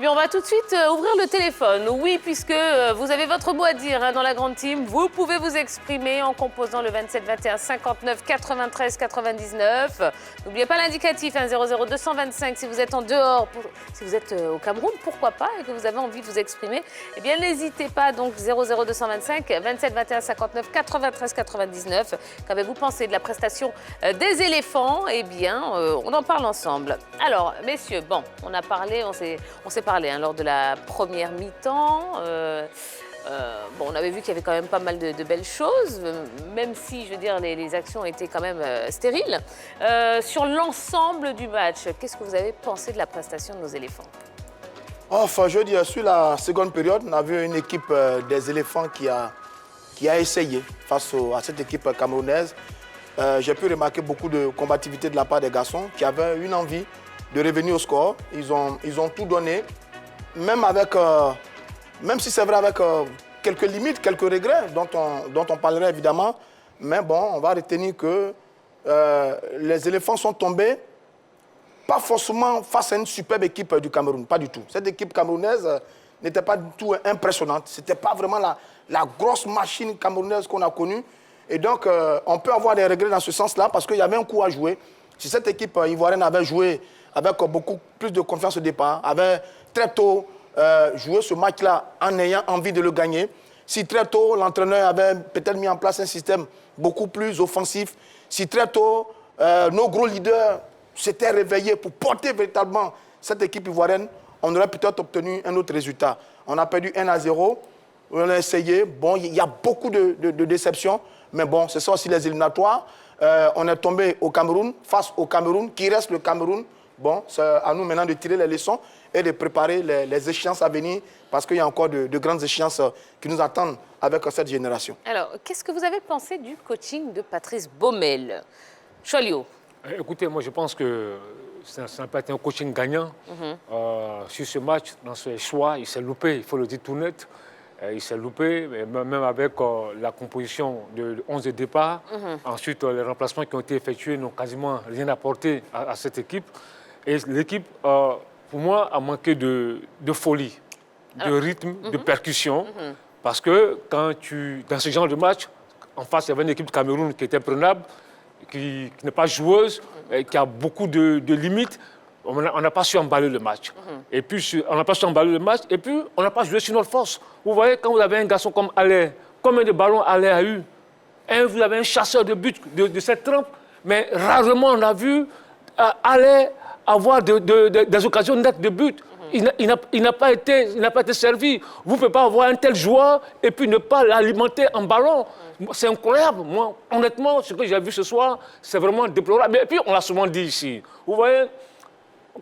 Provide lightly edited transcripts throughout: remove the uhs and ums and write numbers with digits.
bien, on va tout de suite ouvrir le téléphone. Oui, puisque vous avez votre mot à dire dans la grande team. Vous pouvez vous exprimer en composant le 27 21 59 93 99. N'oubliez pas l'indicatif 00 225 si vous êtes en dehors, si vous êtes au Cameroun, pourquoi pas, et que vous avez envie de vous exprimer. Eh bien, n'hésitez pas, donc 00 225 27 21 59 93 99. Qu'avez-vous pensé de la prestation des éléphants? Eh bien, on en parle ensemble. Alors, messieurs, bon, on s'est parlé lors de la première mi-temps. Bon, on avait vu qu'il y avait quand même pas mal de belles choses, même si, je veux dire, les actions étaient quand même stériles. Sur l'ensemble du match, qu'est-ce que vous avez pensé de la prestation de nos éléphants? Enfin, je veux dire, sur la seconde période, on a vu une équipe des éléphants qui a essayé face à cette équipe camerounaise. J'ai pu remarquer beaucoup de combativité de la part des garçons qui avaient une envie de revenir au score. Ils ont tout donné, même si c'est vrai avec quelques limites, quelques regrets dont on parlerait évidemment. Mais bon, on va retenir que les éléphants sont tombés, pas forcément face à une superbe équipe du Cameroun, pas du tout. Cette équipe camerounaise n'était pas du tout impressionnante. Ce n'était pas vraiment la grosse machine camerounaise qu'on a connue. Et donc, on peut avoir des regrets dans ce sens-là parce qu'il y avait un coup à jouer. Si cette équipe ivoirienne avait joué avec beaucoup plus de confiance au départ, avait très tôt joué ce match-là en ayant envie de le gagner, si très tôt l'entraîneur avait peut-être mis en place un système beaucoup plus offensif, si très tôt nos gros leaders s'étaient réveillés pour porter véritablement cette équipe ivoirienne, on aurait peut-être obtenu un autre résultat. On a perdu 1-0, on a essayé, bon, il y a beaucoup de déceptions, mais bon, c'est ça aussi les éliminatoires. On est tombé au Cameroun, face au Cameroun, qui reste le Cameroun. Bon, c'est à nous maintenant de tirer les leçons et de préparer les échéances à venir, parce qu'il y a encore de grandes échéances qui nous attendent avec cette génération. Alors, qu'est-ce que vous avez pensé du coaching de Patrice Baumel? Cholio. Écoutez, moi je pense que ça n'a pas été un coaching gagnant. Sur ce match, dans ce choix, il s'est loupé, il faut le dire tout net. Il s'est loupé, même avec la composition de 11 de départ. Ensuite, les remplacements qui ont été effectués n'ont quasiment rien apporté à cette équipe. Et l'équipe, pour moi, a manqué de folie, de rythme, de percussion. Parce que dans ce genre de match, en face, il y avait une équipe de Cameroun qui était prenable, qui n'est pas joueuse, qui a beaucoup de limites. On n'a pas su emballer le match. Et puis, on n'a pas su emballer le match. Et puis, on n'a pas joué sur notre force. Vous voyez, quand vous avez un garçon comme Allaire, combien de ballons Allaire a eu? Vous avez un chasseur de but de cette trempe. Mais rarement, on a vu Allaire avoir des occasions nettes de but. Il n'a pas été servi. Vous ne pouvez pas avoir un tel joueur et puis ne pas l'alimenter en ballon. C'est incroyable. Moi, honnêtement, ce que j'ai vu ce soir, c'est vraiment déplorable. Et puis, on l'a souvent dit ici. Vous voyez,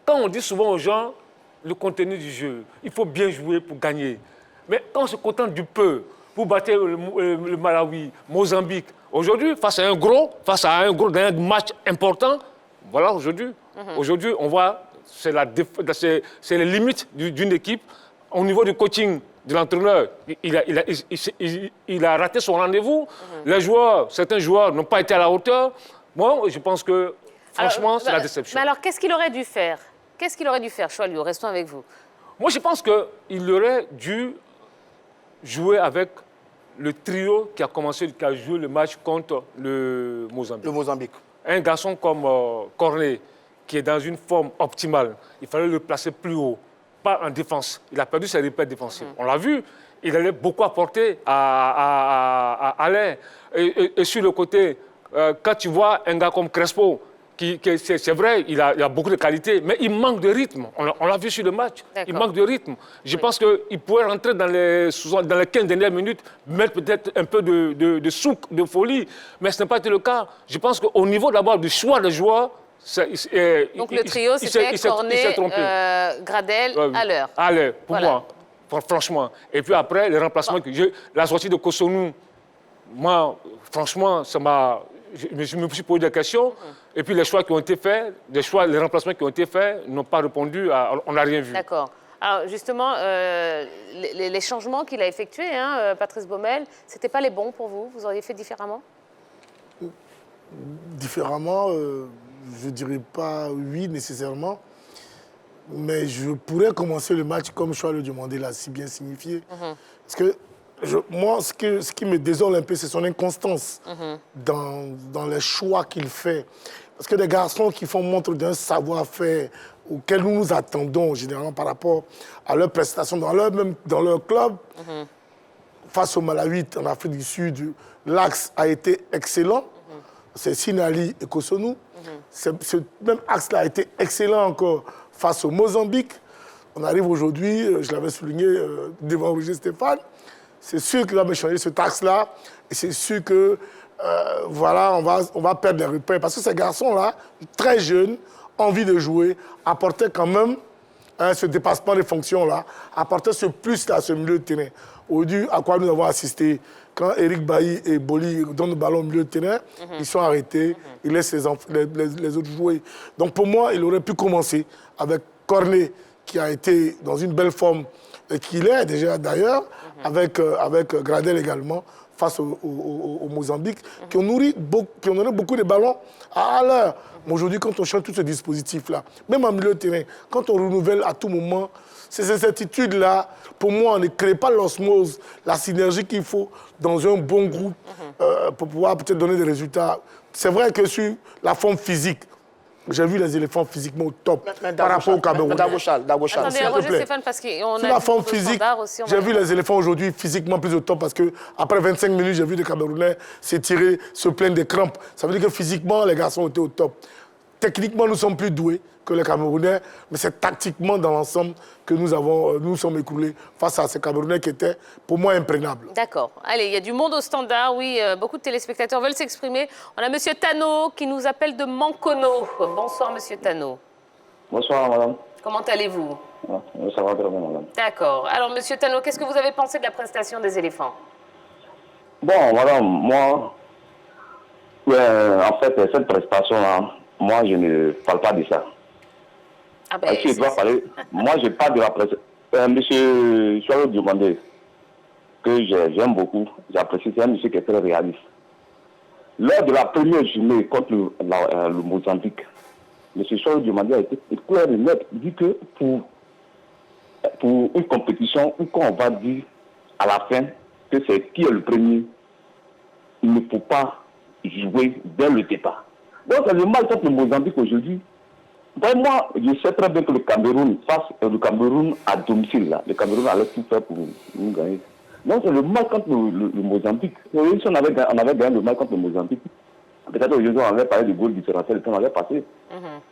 quand on dit souvent aux gens le contenu du jeu, il faut bien jouer pour gagner. Mais quand on se contente du peu, pour battre le Malawi, Mozambique, aujourd'hui, face à un gros, dans un match important, voilà, aujourd'hui, on voit, c'est les limites d'une équipe. Au niveau du coaching de l'entraîneur, il a raté son rendez-vous. Les joueurs, certains joueurs n'ont pas été à la hauteur. Moi, je pense que franchement, c'est la déception. Mais alors, qu'est-ce qu'il aurait dû faire? Qu'est-ce qu'il aurait dû faire, Cholio? Restons avec vous. Moi, je pense qu'il aurait dû jouer avec le trio qui a joué le match contre le Mozambique. Le Mozambique. Un garçon comme Cornet, qui est dans une forme optimale, il fallait le placer plus haut, pas en défense. Il a perdu ses repères défensifs. On l'a vu, il allait beaucoup apporter à Alain. Et sur le côté, quand tu vois un gars comme Crespo, c'est vrai, il a beaucoup de qualités, mais il manque de rythme. On l'a vu sur le match. Il manque de rythme. Je pense qu'il pourrait rentrer dans les 15 dernières minutes, mettre peut-être un peu de souk, de folie, mais ce n'est pas été le cas. Je pense qu'au niveau d'abord du choix des joueurs, donc le trio, c'était Cornet, Gradel, Haller. Haller, pour moi, franchement. Et puis après, les remplacements, la sortie de Kosonou, moi, franchement, je me suis posé des questions. Et puis les choix qui ont été faits, les remplacements qui ont été faits n'ont pas répondu, on n'a rien vu. D'accord. Alors justement, les changements qu'il a effectués, Patrice Baumel, ce n'étaient pas les bons pour vous? Vous auriez fait différemment? Différemment, je ne dirais pas oui nécessairement. Mais je pourrais commencer le match comme Choix le demandé l'a si bien signifié. Parce que moi, ce qui me désole un peu, c'est son inconstance dans les choix qu'il fait. Parce que des garçons qui font montre d'un savoir-faire auquel nous nous attendons généralement par rapport à leurs prestations dans leur club, face au Malawi en Afrique du Sud, l'axe a été excellent. C'est Sinali et Kosonou. Ce même axe-là a été excellent encore face au Mozambique. On arrive aujourd'hui, je l'avais souligné devant Roger Stéphane, c'est sûr qu'il va me changer ce axe-là. Et c'est sûr que, voilà, on va perdre des repères. Parce que ces garçons-là, très jeunes, envie de jouer, apportaient quand même ce dépassement des fonctions-là, apportaient ce plus-là à ce milieu de terrain. Aujourd'hui, à quoi nous avons assisté, quand Eric Bailly et Boli donnent le ballon au milieu de terrain, ils sont arrêtés, ils laissent les autres jouer. Donc pour moi, il aurait pu commencer avec Cornet, qui a été dans une belle forme, et qu'il est déjà d'ailleurs, avec Gradel également, face au Mozambique, qui ont nourri beaucoup de ballons à l'heure. Mais aujourd'hui, quand on change tout ce dispositif-là, même en milieu de terrain, quand on renouvelle à tout moment, c'est ces certitudes-là, pour moi, on ne crée pas l'osmose, la synergie qu'il faut dans un bon groupe pour pouvoir peut-être donner des résultats. C'est vrai que sur la forme physique, j'ai vu les éléphants physiquement au top par rapport au Cameroun. Attendez, Roger Stéphane, parce qu'on a... Sur la forme physique, j'ai vu les éléphants aujourd'hui physiquement plus au top parce qu'après 25 minutes, j'ai vu des Camerounais s'étirer, se plaindre des crampes. Ça veut dire que physiquement, les garçons étaient au top. Techniquement, nous sommes plus doués que les Camerounais, mais c'est tactiquement dans l'ensemble que nous sommes écroulés face à ces Camerounais qui étaient, pour moi, imprénables. D'accord. Allez, il y a du monde au standard, oui, beaucoup de téléspectateurs veulent s'exprimer. On a M. Tano qui nous appelle de Mankono. Bonsoir, M. Tano. Bonsoir, madame. Comment allez-vous? Ça va très bien, madame. D'accord. Alors, M. Tano, qu'est-ce que vous avez pensé de la prestation des éléphants? Bon, madame, moi, en fait, cette prestation-là, moi, je ne parle pas de ça. Ah ben, si je dois parler, moi, je parle de la prestation. Monsieur Choualou Diomandé, que j'aime beaucoup, j'apprécie, c'est un monsieur qui est très réaliste. Lors de la première journée contre le Mozambique, monsieur Choualou Diomandé a été clair et net. Il dit que pour une compétition où on va dire à la fin que c'est qui est le premier, il ne faut pas jouer dès le départ. Donc c'est le mal contre le Mozambique aujourd'hui. Ben, moi, je sais très bien que le Cameroun, face le Cameroun à domicile, là, le Cameroun allait tout faire pour nous gagner. Donc c'est le mal contre le Mozambique. Si on avait gagné le mal contre le Mozambique, peut-être aujourd'hui on avait parlé de goal différentiel, on avait passé.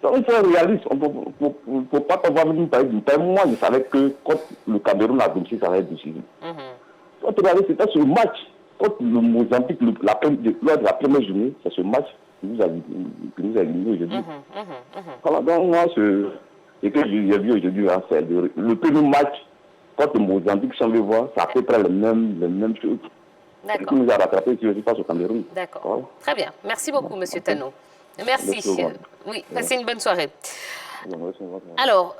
Donc il faut être réaliste. Il ne faut pas avoir une parler d'une taille. Moi, je savais que contre le Cameroun à domicile, ça allait être difficile. Quand c'était ce match contre le Mozambique, lors de la première journée, c'est ce match qui nous a éliminés aujourd'hui. Voilà, donc moi, ce que j'ai vu aujourd'hui, hein, c'est le premier match contre le Mozambique, si on veut voir, ça fait près les mêmes choses. D'accord. Qui nous a rattrapés si je face au Cameroun. D'accord. Voilà. Très bien. Merci beaucoup, M. Tano. Merci. Oui, passez une bonne soirée. Alors,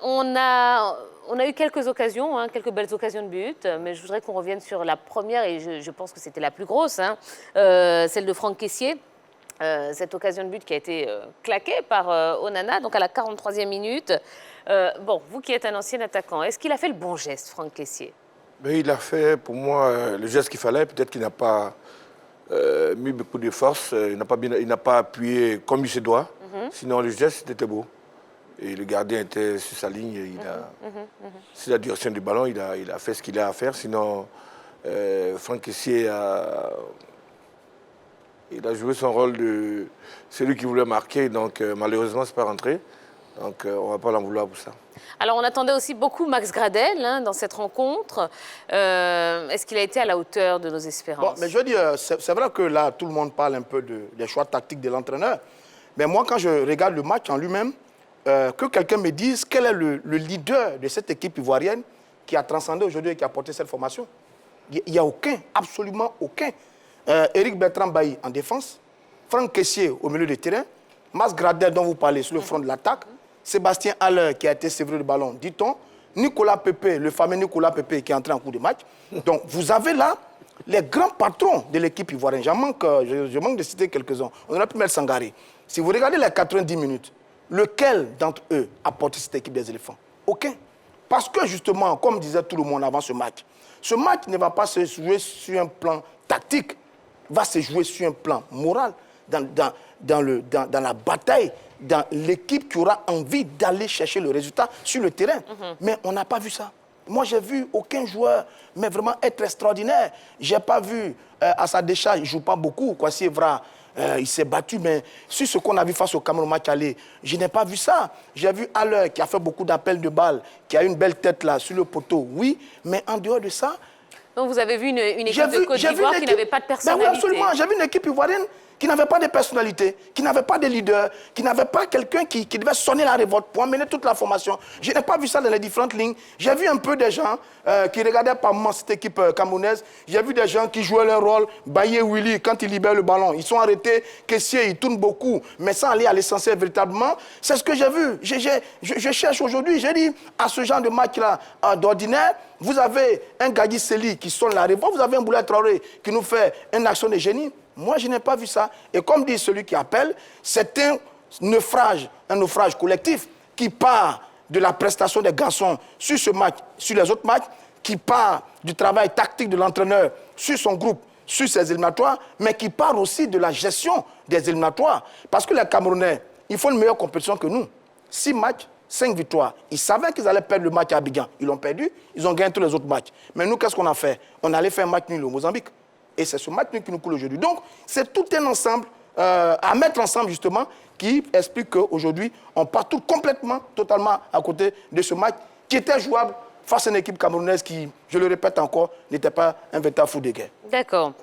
on a eu quelques occasions, quelques belles occasions de but, mais je voudrais qu'on revienne sur la première, et je pense que c'était la plus grosse, celle de Franck Kessié. Cette occasion de but qui a été claquée par Onana, donc à la 43e minute. Bon, vous qui êtes un ancien attaquant, est-ce qu'il a fait le bon geste, Franck Kessié? Mais il a fait, pour moi, le geste qu'il fallait. Peut-être qu'il n'a pas mis beaucoup de force, il n'a pas appuyé comme il se doit. Sinon, le geste était beau. Et le gardien était sur sa ligne. C'est la direction du ballon, il a fait ce qu'il a à faire. Sinon, Franck Kessié il a joué son rôle de celui qui voulait marquer. Donc, malheureusement, ce n'est pas rentré. Donc, on ne va pas l'en vouloir pour ça. Alors, on attendait aussi beaucoup Max Gradel dans cette rencontre. Est-ce qu'il a été à la hauteur de nos espérances? Bon, mais je veux dire, c'est vrai que là, tout le monde parle un peu des choix tactiques de l'entraîneur. Mais moi, quand je regarde le match en lui-même, que quelqu'un me dise quel est le leader de cette équipe ivoirienne qui a transcendé aujourd'hui et qui a porté cette formation. Il n'y a aucun, absolument aucun. Eric Bertrand Bailly en défense, Franck Kessié au milieu du terrain, Max Gradel dont vous parlez sur le front de l'attaque, Sébastien Haller qui a été sévré le ballon, dit-on, Nicolas Pepe, le fameux Nicolas Pepe qui est entré en cours de match. Donc vous avez là les grands patrons de l'équipe ivoirienne. Je manque de citer quelques-uns. On aurait pu mettre Sangaré. Si vous regardez les 90 minutes, lequel d'entre eux a porté cette équipe des éléphants? Aucun. Parce que justement, comme disait tout le monde avant ce match ne va pas se jouer sur un plan tactique, va se jouer sur un plan moral, dans la bataille, dans l'équipe qui aura envie d'aller chercher le résultat sur le terrain. Mais on n'a pas vu ça. Moi, j'ai vu aucun joueur, mais vraiment être extraordinaire. Je n'ai pas vu, à sa décharge, il ne joue pas beaucoup. Kwasi Evra, il s'est battu, mais sur ce qu'on a vu face au Cameroun match aller, je n'ai pas vu ça. J'ai vu Haller qui a fait beaucoup d'appels de balles, qui a une belle tête là, sur le poteau, oui, mais en dehors de ça... Donc vous avez vu une équipe de Côte d'Ivoire qui n'avait pas de personnalité. Ben oui, absolument. J'ai vu une équipe ivoirienne qui n'avait pas de personnalité, qui n'avait pas de leader, qui n'avait pas quelqu'un qui devait sonner la révolte pour emmener toute la formation. Je n'ai pas vu ça dans les différentes lignes. J'ai vu un peu des gens qui regardaient par moment cette équipe camerounaise. J'ai vu des gens qui jouaient leur rôle. Baye Willy, quand il libère le ballon, ils sont arrêtés. Kessié, ils tournent beaucoup, mais sans aller à l'essentiel véritablement. C'est ce que j'ai vu. Je cherche aujourd'hui. J'ai dit à ce genre de match-là d'ordinaire, vous avez un Gadi Seli qui sonne la révolte, vous avez un Boulaye Traoré qui nous fait une action de génie. Moi, je n'ai pas vu ça. Et comme dit celui qui appelle, c'est un naufrage collectif qui part de la prestation des garçons sur ce match, sur les autres matchs, qui part du travail tactique de l'entraîneur sur son groupe, sur ses éliminatoires, mais qui part aussi de la gestion des éliminatoires. Parce que les Camerounais, ils font une meilleure compétition que nous. 6 matchs, 5 victoires. Ils savaient qu'ils allaient perdre le match à Abidjan. Ils l'ont perdu, ils ont gagné tous les autres matchs. Mais nous, qu'est-ce qu'on a fait? On allait faire un match nul au Mozambique. Et c'est ce match nul qui nous coule aujourd'hui. Donc, c'est tout un ensemble à mettre ensemble, justement, qui explique qu'aujourd'hui, on part complètement, totalement à côté de ce match qui était jouable face à une équipe camerounaise qui, je le répète encore, n'était pas un véritable fou de guerre. D'accord.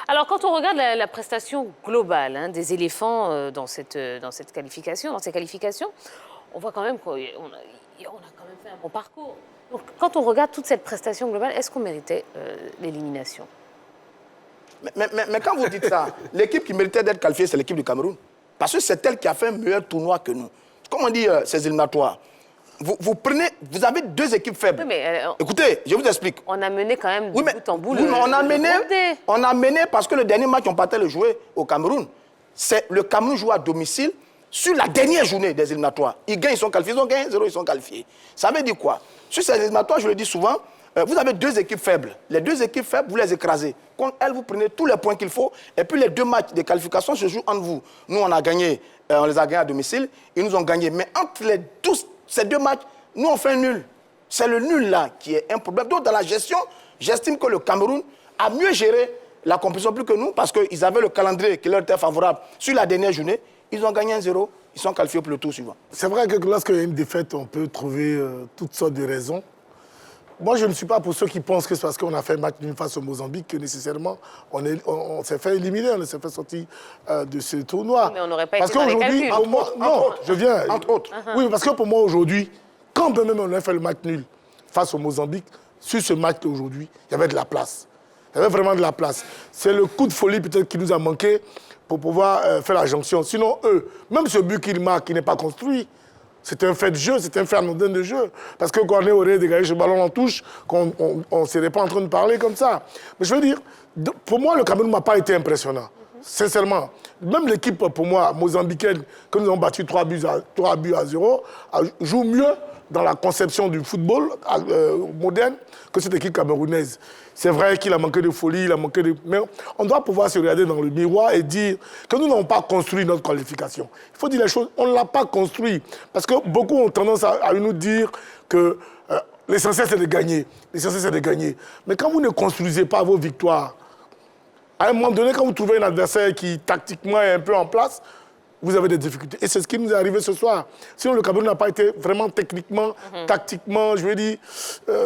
Alors, quand on regarde la prestation globale des éléphants dans ces qualifications, on voit quand même qu'on a quand même fait un bon parcours. Donc, quand on regarde toute cette prestation globale, est-ce qu'on méritait l'élimination? Mais quand vous dites ça, l'équipe qui méritait d'être qualifiée, c'est l'équipe du Cameroun. Parce que c'est elle qui a fait un meilleur tournoi que nous. Comme on dit, ces éliminatoires, vous avez 2 équipes faibles. Oui, mais écoutez, je vous explique. On a mené quand même de bout en bout on a mené parce que le dernier match, on partait le jouer au Cameroun. Le Cameroun joue à domicile sur la dernière journée des éliminatoires. Ils gagnent, ils sont qualifiés. Ils ont gagné 0, ils sont qualifiés. Ça veut dire quoi? Sur ces éliminatoires, je le dis souvent, vous avez 2 équipes faibles. Les 2 équipes faibles, vous les écrasez. Quand elles, vous prenez tous les points qu'il faut. Et puis les 2 matchs de qualification se jouent entre vous. Nous, on a gagné, on les a gagnés à domicile. Ils nous ont gagné. Mais entre ces 2 matchs, nous, on fait un nul. C'est le nul là qui est un problème. Donc, dans la gestion, j'estime que le Cameroun a mieux géré la compétition plus que nous parce qu'ils avaient le calendrier qui leur était favorable sur la dernière journée. Ils ont gagné 1-0. Ils sont qualifiés pour le tour suivant. C'est vrai que lorsqu'il y a une défaite, on peut trouver toutes sortes de raisons. Moi, je ne suis pas pour ceux qui pensent que c'est parce qu'on a fait un match nul face au Mozambique que nécessairement on s'est fait éliminer, on s'est fait sortir de ce tournoi. Mais on n'aurait pas été dans les calculs. Entre autres. Oui, parce que pour moi, aujourd'hui, quand même on a fait le match nul face au Mozambique, sur ce match d'aujourd'hui, il y avait de la place. Il y avait vraiment de la place. C'est le coup de folie peut-être qui nous a manqué pour pouvoir faire la jonction. Sinon, eux, même ce but qu'ils marquent, qui n'est pas construit, c'est un fait de jeu, c'est un fait anodin de jeu. Parce que quand on est au dégagé ce ballon en touche, qu'on ne serait pas en train de parler comme ça. Mais je veux dire, pour moi, le Cameroun n'a pas été impressionnant. Sincèrement. Même l'équipe, pour moi, mozambicaine, que nous avons battu 3 buts à 0, joue mieux dans la conception du football moderne que cette équipe camerounaise. C'est vrai qu'il a manqué de folie, il a manqué de... Mais on doit pouvoir se regarder dans le miroir et dire que nous n'avons pas construit notre qualification. Il faut dire les choses, on ne l'a pas construit. Parce que beaucoup ont tendance à nous dire que l'essentiel c'est de gagner. L'essentiel c'est de gagner. Mais quand vous ne construisez pas vos victoires, à un moment donné, quand vous trouvez un adversaire qui tactiquement est un peu en place, vous avez des difficultés. Et c'est ce qui nous est arrivé ce soir. Sinon, le Cameroun n'a pas été vraiment techniquement, tactiquement, je veux dire,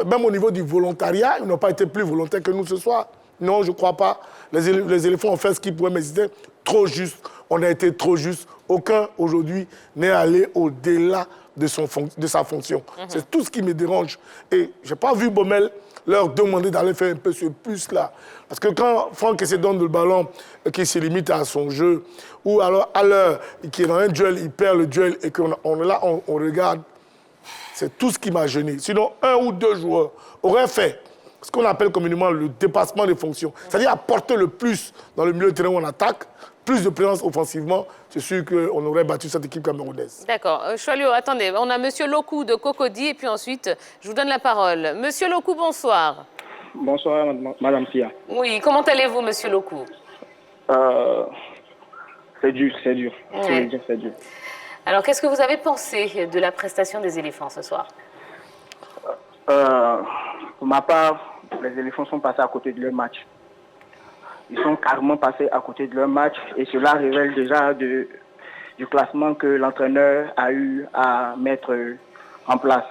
même au niveau du volontariat, ils n'ont pas été plus volontaires que nous ce soir. Non, je ne crois pas. Les éléphants ont fait ce qu'ils pouvaient, mais c'était trop juste. On a été trop juste. Aucun, aujourd'hui, n'est allé au-delà de sa fonction. C'est tout ce qui me dérange. Et je n'ai pas vu Baumel leur demander d'aller faire un peu ce plus-là. Parce que quand Franck se donne le ballon, qui se limite à son jeu, ou alors à l'heure, qui est dans un duel, il perd le duel, et qu'on est là, on regarde, c'est tout ce qui m'a gêné. Sinon, 1 ou 2 joueurs auraient fait ce qu'on appelle communément le dépassement des fonctions. C'est-à-dire apporter le plus dans le milieu de terrain où on attaque, plus de présence offensivement, c'est sûr qu'on aurait battu cette équipe camerounaise. D'accord. Choilio, attendez, on a Monsieur Lokou de Cocody et puis ensuite, je vous donne la parole. Monsieur Lokou, bonsoir. Bonsoir, Madame Sia. Oui, comment allez-vous, Monsieur Lokou? C'est dur, c'est dur. Ouais. C'est dur. Alors, qu'est-ce que vous avez pensé de la prestation des éléphants ce soir? Pour ma part, les éléphants sont passés à côté de leur match. Ils sont carrément passés à côté de leur match et cela révèle déjà du classement que l'entraîneur a eu à mettre en place.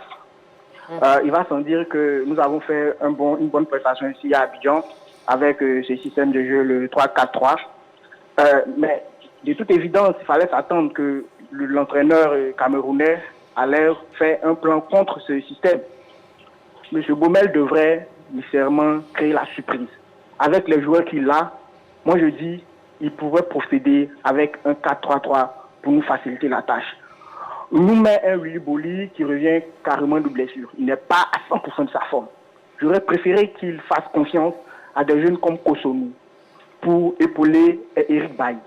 Il va sans dire que nous avons fait une bonne prestation ici à Abidjan avec ce système de jeu, le 3-4-3. Mais de toute évidence, il fallait s'attendre que l'entraîneur camerounais allait faire un plan contre ce système. M. Baumel devrait nécessairement créer la surprise. Avec les joueurs qu'il a, moi je dis, il pourrait procéder avec un 4-3-3 pour nous faciliter la tâche. Il nous met un Willy Boli qui revient carrément de blessure. Il n'est pas à 100% de sa forme. J'aurais préféré qu'il fasse confiance à des jeunes comme Kosonou pour épauler Eric Bailly.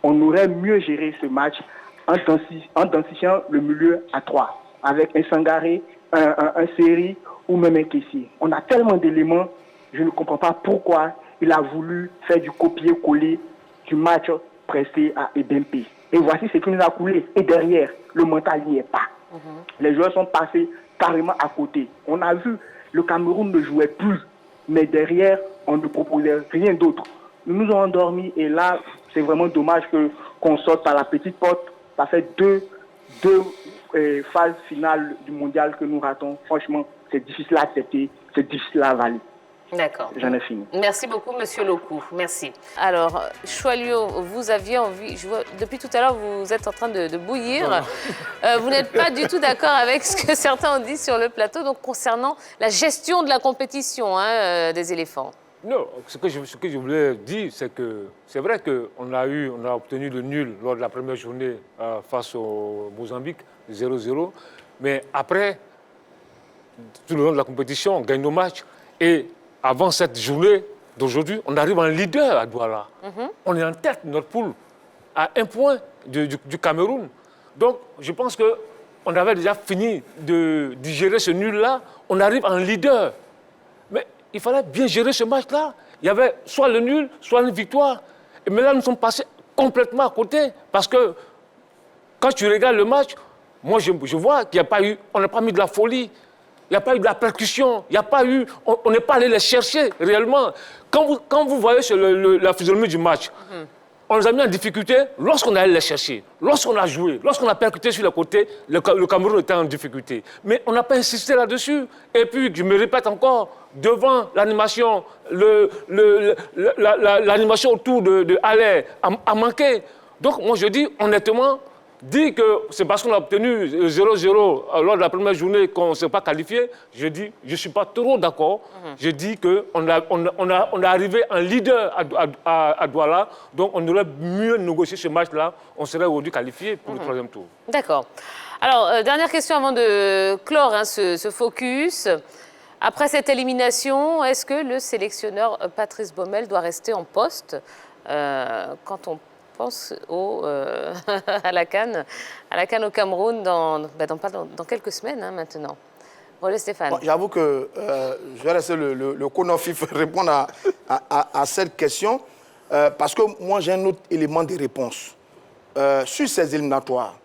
On aurait mieux géré ce match en densifiant le milieu à 3, avec un Sangaré, un Série ou même un Kessier. On a tellement d'éléments, je ne comprends pas pourquoi il a voulu faire du copier-coller du match pressé à Ebempe. Et voici ce qui nous a coulé. Et derrière, le mental n'y est pas. Les joueurs sont passés carrément à côté. On a vu, le Cameroun ne jouait plus, mais derrière, on ne proposait rien d'autre. Nous nous avons endormis et là, c'est vraiment dommage qu'on sorte par la petite porte. Ça fait deux phases finales du mondial que nous ratons. Franchement, c'est difficile à accepter, c'est difficile à avaler. D'accord. J'en ai fini. Merci beaucoup, Monsieur Lokou. Merci. Alors, Choilio, vous aviez envie, je vois, depuis tout à l'heure, vous êtes en train de bouillir. Vous n'êtes pas du tout d'accord avec ce que certains ont dit sur le plateau, donc concernant la gestion de la compétition des éléphants. Non, ce que je voulais dire, c'est que c'est vrai qu'on a obtenu le nul lors de la première journée face au Mozambique, 0-0. Mais après, tout le long de la compétition, on gagne nos matchs. Et avant cette journée d'aujourd'hui, on arrive en leader à Douala. On est en tête de notre poule, à 1 point du Cameroun. Donc, je pense qu'on avait déjà fini de gérer ce nul-là. On arrive en leader. Mais il fallait bien gérer ce match-là. Il y avait soit le nul, soit une victoire. Mais là, nous sommes passés complètement à côté. Parce que quand tu regardes le match, moi, je vois qu'il n'y a pas eu, on n'a pas mis de la folie. Il n'y a pas eu de la percussion, il n'y a pas eu, on n'est pas allé les chercher réellement. Quand vous voyez sur la physionomie du match, on les a mis en difficulté lorsqu'on allait les chercher, lorsqu'on a joué, lorsqu'on a percuté sur le côté, le Cameroun était en difficulté. Mais on n'a pas insisté là-dessus. Et puis, je me répète encore, devant l'animation, l'animation autour de Allaire a manqué. Donc, moi, je dis honnêtement, dit que c'est parce qu'on a obtenu 0-0 lors de la première journée qu'on ne s'est pas qualifié, je dis, je ne suis pas trop d'accord. Je dis qu'on est arrivé en leader à Douala, donc on aurait mieux négocié ce match-là, on serait aujourd'hui qualifié pour le 3e tour. D'accord. Alors, dernière question avant de clore ce focus. Après cette élimination, est-ce que le sélectionneur Patrice Baumel doit rester en poste quand on pense à la CAN au Cameroun dans quelques semaines maintenant. Relais Stéphane. Bon, j'avoue que je vais laisser le Konofif répondre à cette question parce que moi j'ai un autre élément de réponse. Sur ces éliminatoires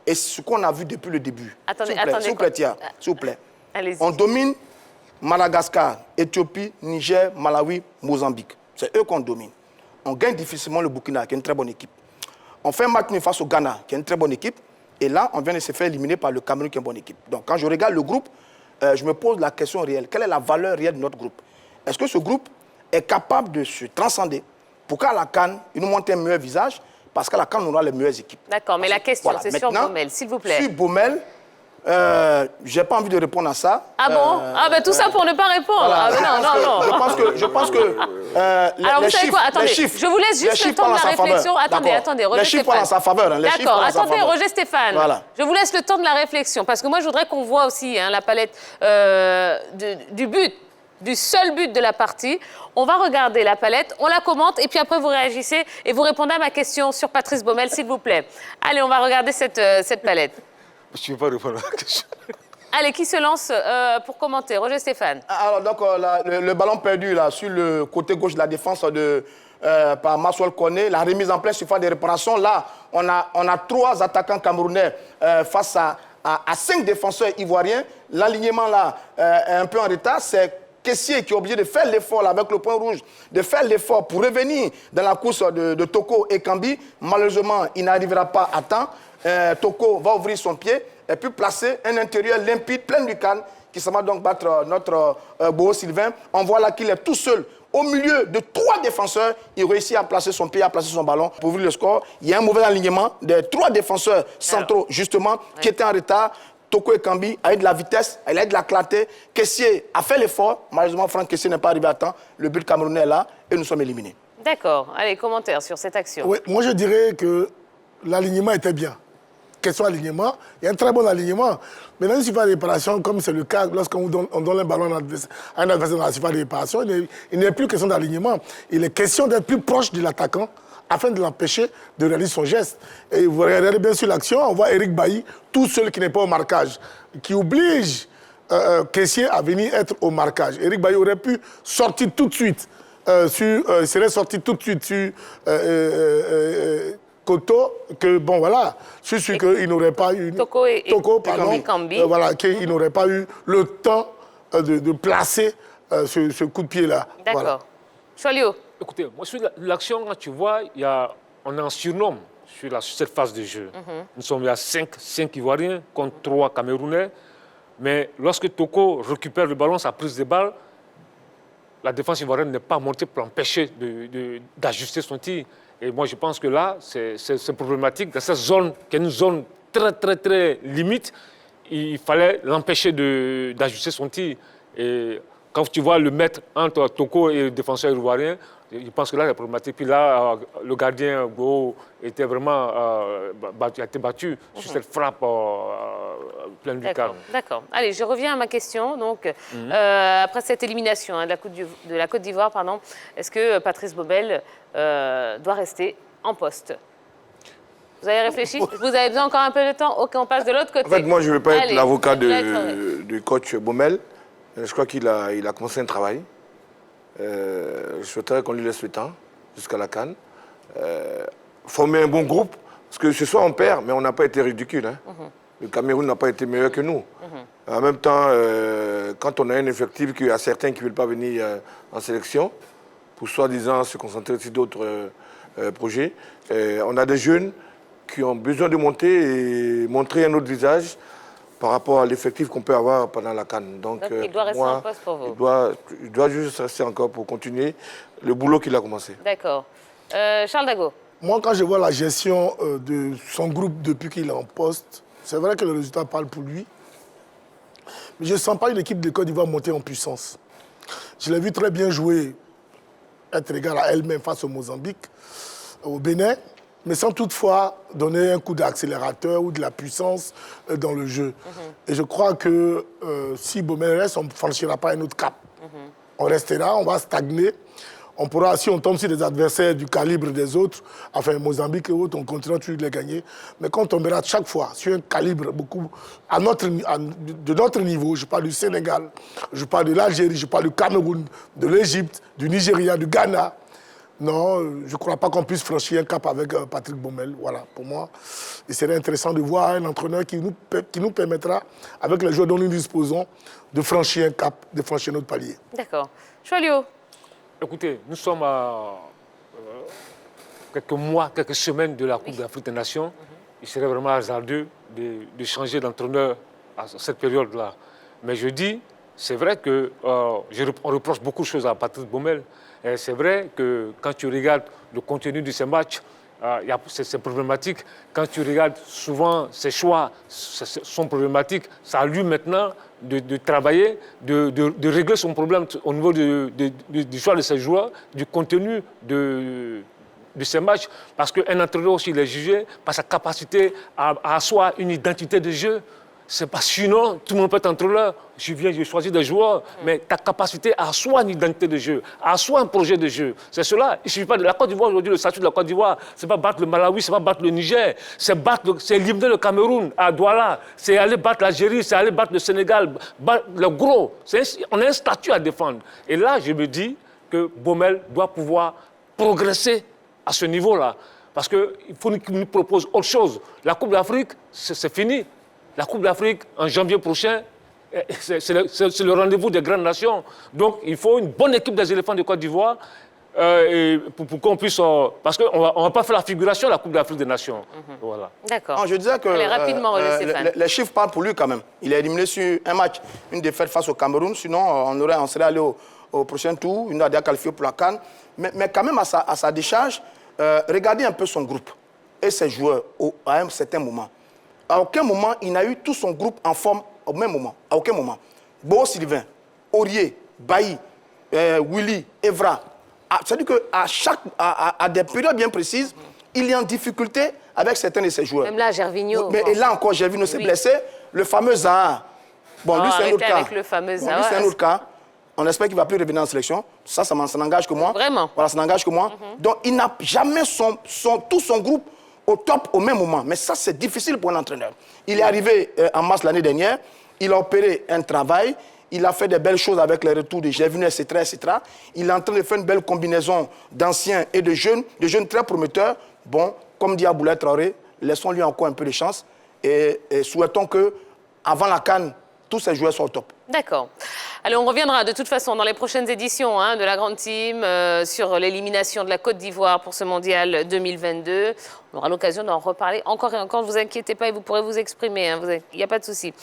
et ce qu'on a vu depuis le début. Attendez, s'il vous plaît. Allez-y. On domine Madagascar, Éthiopie, Niger, Malawi, Mozambique. C'est eux qu'on domine. On gagne difficilement le Burkina, qui est une très bonne équipe. On fait un match face au Ghana, qui est une très bonne équipe. Et là, on vient de se faire éliminer par le Cameroun, qui est une bonne équipe. Donc, quand je regarde le groupe, je me pose la question réelle. Quelle est la valeur réelle de notre groupe? Est-ce que ce groupe est capable de se transcender pour qu'à la CAN, il nous montre un meilleur visage? Parce qu'à la CAN, on aura les meilleures équipes. D'accord, mais la question, c'est sur Baumel, s'il vous plaît. Sur Baumel, je n'ai pas envie de répondre à ça. Ah bon? Tout ça pour ne pas répondre. Voilà, non. Je pense que alors, vous savez quoi? Attendez, je vous laisse juste le temps de la réflexion. Attendez, Roger Stéphane. Les chiffres parlent en sa faveur. D'accord, attendez, Roger Stéphane. Voilà. Je vous laisse le temps de la réflexion, parce que moi, je voudrais qu'on voit aussi la palette du but. du seul but de la partie. On va regarder la palette, on la commente et puis après vous réagissez et vous répondez à ma question sur Patrice Baumel, s'il vous plaît. Allez, on va regarder cette palette. Je ne vais pas répondre à la question. Allez, qui se lance pour commenter? Roger Stéphane. Alors, donc, le ballon perdu là, sur le côté gauche de la défense par Maxwell Koné, la remise en place sur phase de réparation. Là, on a 3 attaquants camerounais face à 5 défenseurs ivoiriens. L'alignement là est un peu en retard. C'est Kessié qui est obligé de faire l'effort avec le point rouge, de faire l'effort pour revenir dans la course de Toko et Kambi. Malheureusement, il n'arrivera pas à temps. Toko va ouvrir son pied et puis placer un intérieur limpide, plein de canne, qui s'en va donc battre notre Boho Sylvain. On voit là qu'il est tout seul. Au milieu de 3 défenseurs, il réussit à placer son pied, à placer son ballon pour ouvrir le score. Il y a un mauvais alignement des 3 défenseurs centraux, justement, qui étaient en retard. Toko et Kambi a eu de la vitesse, il a eu de la clarté. Kessié a fait l'effort. Malheureusement, Franck Kessié n'est pas arrivé à temps. Le but camerounais est là et nous sommes éliminés. D'accord. Allez, commentaire sur cette action. Oui, moi je dirais que l'alignement était bien. Question alignement, il y a un très bon alignement. Maintenant, une surface de réparation, comme c'est le cas lorsqu'on donne un ballon à un adversaire dans la surface de réparation, il n'est plus question d'alignement. Il est question d'être plus proche de l'attaquant afin de l'empêcher de réaliser son geste. Et vous regardez bien sur l'action, on voit Eric Bailly, tout seul qui n'est pas au marquage, qui oblige Kessié à venir être au marquage. Eric Bailly aurait pu sortir tout de suite, serait sorti tout de suite sur Koto, que bon voilà, je suis sûr qu'il n'aurait pas eu... Toko pardon, Kambi. Voilà, qu'il n'aurait pas eu le temps de placer ce coup de pied-là. D'accord. Voilà. Cholio. Écoutez, moi, sur l'action, tu vois, on est en surnombre sur cette phase de jeu. Nous sommes à 5 Ivoiriens contre 3 Camerounais. Mais lorsque Toko récupère le ballon, sa prise de balle, la défense ivoirienne n'est pas montée pour l'empêcher d'ajuster son tir. Et moi, je pense que là, c'est problématique. Dans cette zone, qui est une zone très, très, très limite, il fallait l'empêcher d'ajuster son tir. Et quand tu vois le mettre entre Toko et le défenseur ivoirien, je pense que là, il y a problématique. Puis là, le gardien Boho était vraiment a été battu sur cette frappe pleine du cadre. D'accord. Allez, je reviens à ma question. Donc, après cette élimination de la Côte d'Ivoire, est-ce que Patrice Baumel doit rester en poste? Vous avez réfléchi? Vous avez besoin encore un peu de temps? Ok, on passe de l'autre côté. En fait, moi, je ne veux pas être l'avocat du coach Baumel. Je crois qu'il a commencé un travail. Je souhaiterais qu'on lui laisse le temps jusqu'à la CAN. Former un bon groupe, parce que ce soir on perd, mais on n'a pas été ridicule. Hein. Le Cameroun n'a pas été meilleur que nous. En même temps, quand on a un effectif, qu'il y a certains qui ne veulent pas venir en sélection, pour soi-disant se concentrer sur d'autres projets, on a des jeunes qui ont besoin de monter et montrer un autre visage par rapport à l'effectif qu'on peut avoir pendant la CAN. Donc il doit rester en poste pour vous? Il doit juste rester encore pour continuer le boulot qu'il a commencé. D'accord. Charles Dago. Moi, quand je vois la gestion de son groupe depuis qu'il est en poste, c'est vrai que le résultat parle pour lui. Mais je ne sens pas une équipe de Côte d'Ivoire monter en puissance. Je l'ai vu très bien jouer, être égal à elle-même face au Mozambique, au Bénin, mais sans toutefois donner un coup d'accélérateur ou de la puissance dans le jeu. Et je crois que si Baumel reste, on ne franchira pas un autre cap. On restera, on va stagner. On pourra, si on tombe sur des adversaires du calibre des autres, enfin Mozambique et autres, on continuera toujours de les gagner. Mais quand on tombera chaque fois sur un calibre beaucoup de notre niveau, je parle du Sénégal, je parle de l'Algérie, je parle du Cameroun, de l'Égypte, du Nigeria, du Ghana. Non, je ne crois pas qu'on puisse franchir un cap avec Patrick Baumel. Voilà, pour moi, il serait intéressant de voir un entraîneur qui nous permettra, avec les joueurs dont nous disposons, de franchir un cap, de franchir notre palier. D'accord. Cholio. Écoutez, nous sommes à quelques mois, quelques semaines de la Coupe d'Afrique des Nations. Il serait vraiment hasardeux de changer d'entraîneur à cette période-là. Mais je dis, c'est vrai qu'on reproche beaucoup de choses à Patrice Baumel. C'est vrai que quand tu regardes le contenu de ces matchs, c'est problématique. Quand tu regardes souvent ses choix sont problématiques. C'est à lui maintenant de travailler, de régler son problème au niveau du choix de ses joueurs, du contenu de ces matchs. Parce qu'un entraîneur aussi, il est jugé par sa capacité à asseoir une identité de jeu. C'est pas sinon, tout le monde peut être entraîneur. Je viens, je choisis des joueurs, mais ta capacité à soi une identité de jeu, à soi un projet de jeu. C'est cela. Il ne suffit pas de la Côte d'Ivoire aujourd'hui, le statut de la Côte d'Ivoire, c'est pas battre le Malawi, c'est pas battre le Niger, c'est éliminer le Cameroun à Douala, c'est aller battre l'Algérie, c'est aller battre le Sénégal, battre le gros. On a un statut à défendre. Et là, je me dis que Baumel doit pouvoir progresser à ce niveau-là. Parce qu'il faut qu'il nous propose autre chose. La Coupe d'Afrique, c'est fini. La Coupe d'Afrique, en janvier prochain, c'est le rendez-vous des grandes nations. Donc, il faut une bonne équipe des éléphants de Côte d'Ivoire pour qu'on puisse... parce qu'on ne va pas faire la figuration de la Coupe d'Afrique des Nations. Voilà. D'accord. Je disais que allez, rapidement, Stéphane. les chiffres parlent pour lui quand même. Il est éliminé sur un match, une défaite face au Cameroun. Sinon, on serait allé au prochain tour. Il nous a déjà qualifié pour la CAN. Mais quand même, à sa décharge, regardez un peu son groupe et ses joueurs à un certain moment. À aucun moment, il n'a eu tout son groupe en forme au même moment. À aucun moment. Beau Sylvain, Aurier, Bailly, Willy, Evra. C'est-à-dire qu'à des périodes bien précises, il est en difficulté avec certains de ses joueurs. Même là, Gervinho. Et là encore, Gervinho s'est blessé. Le fameux Zaha. Bon, lui, c'est un autre cas. Avec le fameux Zaha. Lui, c'est un autre cas. On espère qu'il ne va plus revenir en sélection. Ça n'engage que moi. Vraiment? Voilà, ça n'engage que moi. Donc, il n'a jamais tout son groupe au top au même moment. Mais ça, c'est difficile pour un entraîneur. Il est arrivé en mars l'année dernière. Il a opéré un travail. Il a fait des belles choses avec les retours de Gervinho, etc., etc. Il est en train de faire une belle combinaison d'anciens et de jeunes très prometteurs. Bon, comme dit Aboulaye Traoré, laissons-lui encore un peu de chance et souhaitons qu'avant la CAN, tous ces joueurs soient au top. D'accord. Allez, on reviendra de toute façon dans les prochaines éditions de la Grande Team sur l'élimination de la Côte d'Ivoire pour ce mondial 2022. On aura l'occasion d'en reparler encore et encore. Ne vous inquiétez pas et vous pourrez vous exprimer. Il n'y a pas de souci.